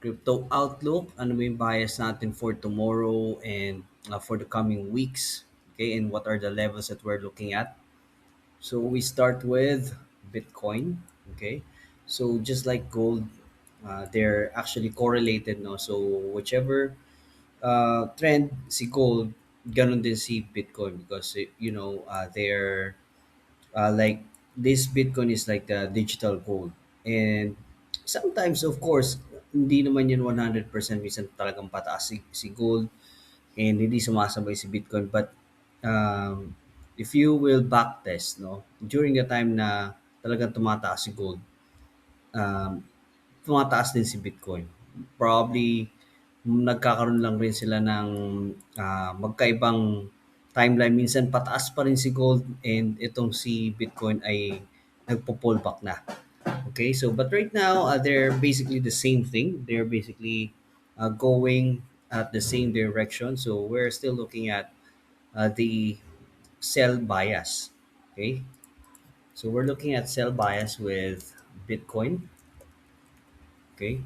crypto outlook, ano ba yung bias natin for tomorrow and for the coming weeks, okay, and what are the levels that we're looking at. So we start with Bitcoin, okay. So just like gold, they're actually correlated, no? So whichever trend si gold, ganun din si Bitcoin because they're like this Bitcoin is like the digital gold. And sometimes, of course, hindi naman yun 100%. Minsan talagang pataas si gold and hindi sumasabay si Bitcoin. But if you will backtest, no, during the time na talagang tumataas si gold, um, tumataas din si Bitcoin. Probably nagkakaroon lang rin sila ng magkaibang timeline. Minsan pataas pa rin si gold and itong si Bitcoin ay nagpo-pullback na. Okay, so but right now they're basically the same thing. They're basically going at the same direction. So we're still looking at the sell bias. Okay, so we're looking at sell bias with Bitcoin. Okay,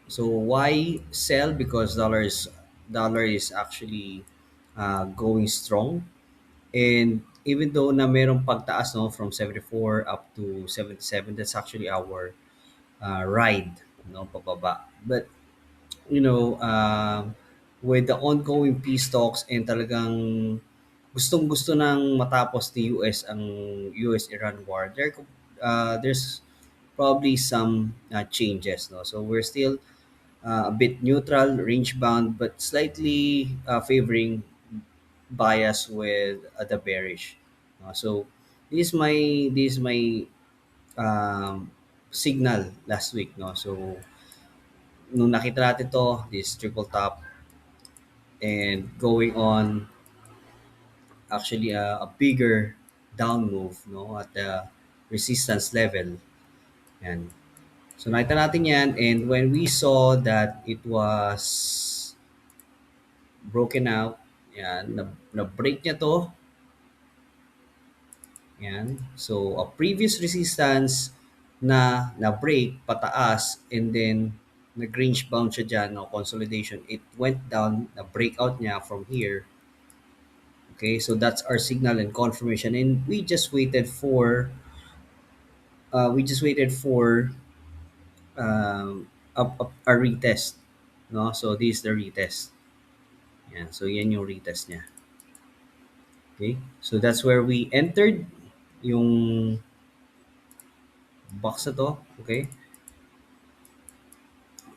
so why sell? Because dollar is actually going strong, and even though na merong pagtaas, no, from 74 up to 77, that's actually our ride, no, pababa. But with the ongoing peace talks and talagang gustong-gusto nang matapos ni US ang US-Iran war, there's probably some changes, no. So we're still a bit neutral, range bound, but slightly favoring bias with the bearish. So this is my um, signal last week, no. So nung nakita natin to, this triple top and going on actually a bigger down move, no, at the resistance level. And so nakita natin yan, and when we saw that it was broken out, yan, na-break niya to, yan. So, a previous resistance na-break pataas and then nag-range bound siya dyan, no, consolidation. It went down, na-breakout niya from here. Okay, so that's our signal and confirmation. And we just waited for a retest. No? So, this is the retest. Yan. So, yan yung retest niya. Okay, so that's where we entered yung box na to. Okay,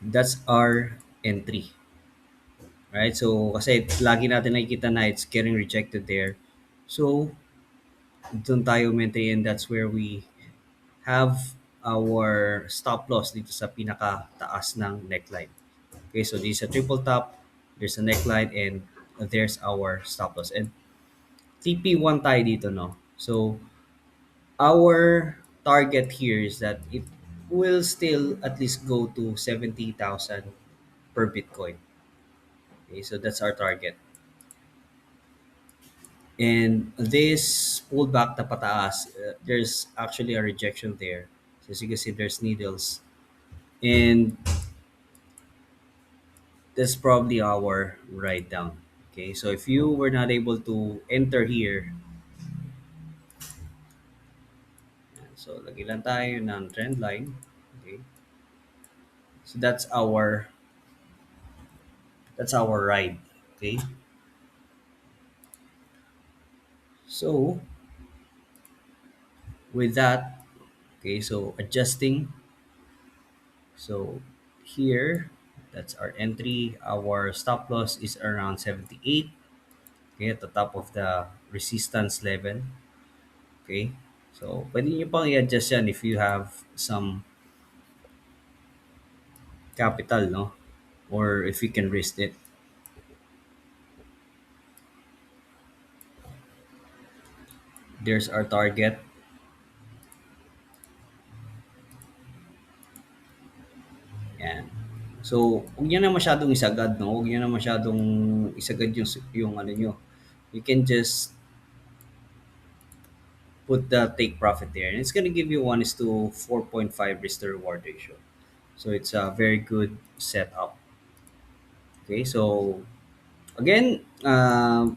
that's our entry. Right? So, kasi lagi natin nakikita na it's getting rejected there. So, doon tayo maintain and that's where we have our stop loss dito sa pinaka-taas ng neckline. Okay, so this is a triple top, there's a neckline, and there's our stop loss. And TP1 tayo dito, no? So, our target here is that it will still at least go to 70,000 per Bitcoin. Okay, so that's our target. And this pulled back na pataas, there's actually a rejection there. So as you can see, there's needles. And that's probably our write down. Okay, so if you were not able to enter here, so lagi lang tayo ng trend line. Okay, so that's our ride. Okay, so with that, okay, so adjusting. So here, that's our entry. Our stop loss is around 78. Okay, at the top of the resistance level. Okay, so pwede nyo pang i-adjust yan if you have some capital, no? Or if you can risk it. There's our target. Yan. So, huwag nyo na masyadong isagad, no? Huwag nyo na masyadong isagad yung ano nyo. You can just put the take profit there. And it's gonna give you 1 is to 4.5 risk to reward ratio. So it's a very good setup. Okay, so again,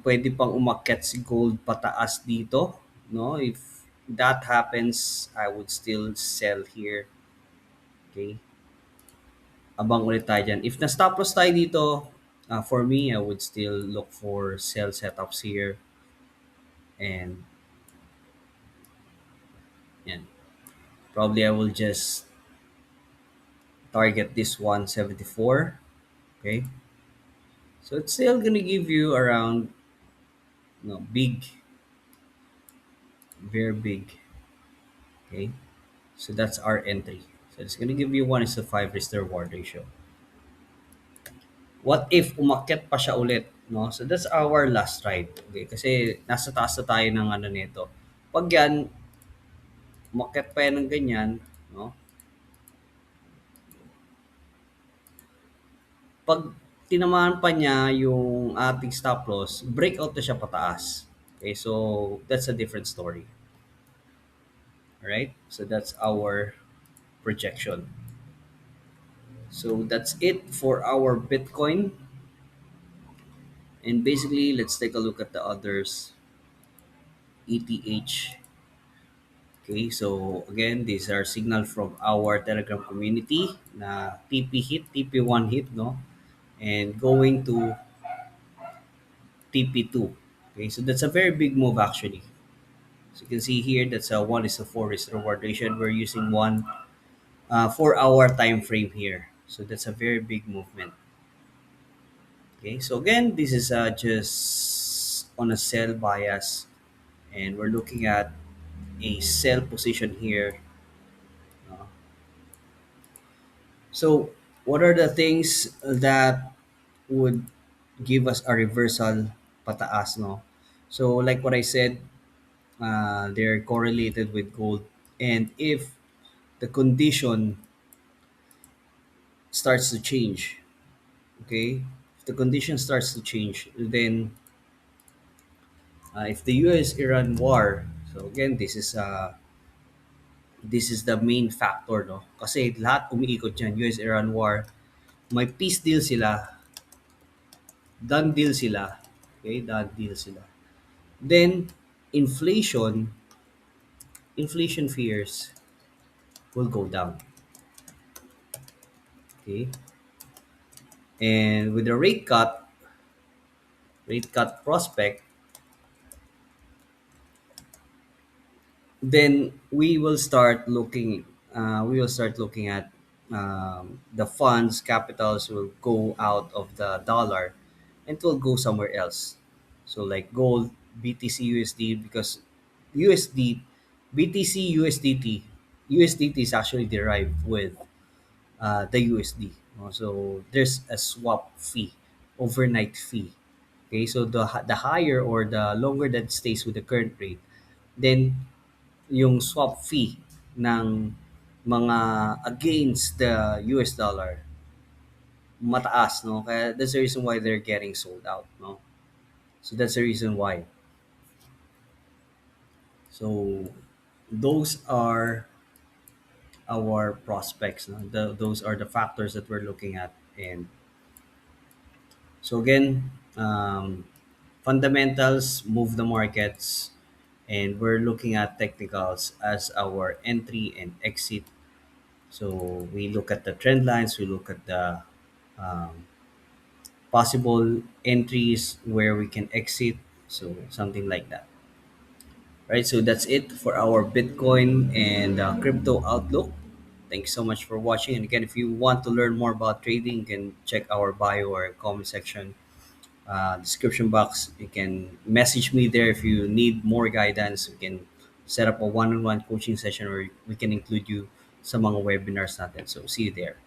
pwede pang umakyat si gold pataas dito, no? If that happens, I would still sell here. Okay, abang ulit tayo dyan. If na-stop loss tayo dito, for me, I would still look for sell setups here. And yan. Probably I will just target this 174. Okay, so it's still gonna give you around, big, very big. Okay, so that's our entry. So it's gonna give you 1:5 risk to reward ratio. What if umakyat pa siya ulit, no? So that's our last ride. Okay, kasi nasa taas na tayo ng ano nito. Pag yan, umakyat pa yan ng ganyan, no? Pag tinamaan pa niya yung ating stop loss, breakout na siya pataas. Okay, so that's a different story. Alright? So that's our projection. So that's it for our Bitcoin. And basically, let's take a look at the others. ETH. Okay, so again, these are signal from our Telegram community na TP hit, TP1 hit, no? And going to TP2. Okay, so that's a very big move actually. So you can see here that's a 1:4 is reward ratio. We're using one 4 hour time frame here. So that's a very big movement. Okay, so again, this is just on a sell bias, and we're looking at a sell position here. Uh, so, what are the things that would give us a reversal pataas, no? So, like what I said, they're correlated with gold, and if the condition starts to change, okay, if the condition starts to change, then if the U.S.-Iran war, so again, this is the main factor, no? Kasi lahat umiikot dyan, US-Iran war, may peace deal sila, done deal sila, okay, done deal sila. Then, inflation, inflation fears will go down, okay? And with the rate cut prospect, then we will start looking at the funds capitals will go out of the dollar and it will go somewhere else, so like gold, BTC USD, because USD BTC USDT is actually derived with the USD. So there's a swap fee, overnight fee. Okay, so the higher or the longer that stays with the current rate, then yung swap fee ng mga against the US dollar mataas, no? Kaya that's the reason why they're getting sold out, no? So that's the reason why. So those are our prospects, no? Those are the factors that we're looking at. And so again, fundamentals move the markets, and we're looking at technicals as our entry and exit. So we look at the trend lines, we look at the um, possible entries where we can exit, so something like that. Right, so that's it for our Bitcoin and crypto outlook. Thanks so much for watching. And again, if you want to learn more about trading, you can check our bio or comment section, description box. You can message me there if you need more guidance. We can set up a one-on-one coaching session, or we can include you sa mga webinars natin. So see you there.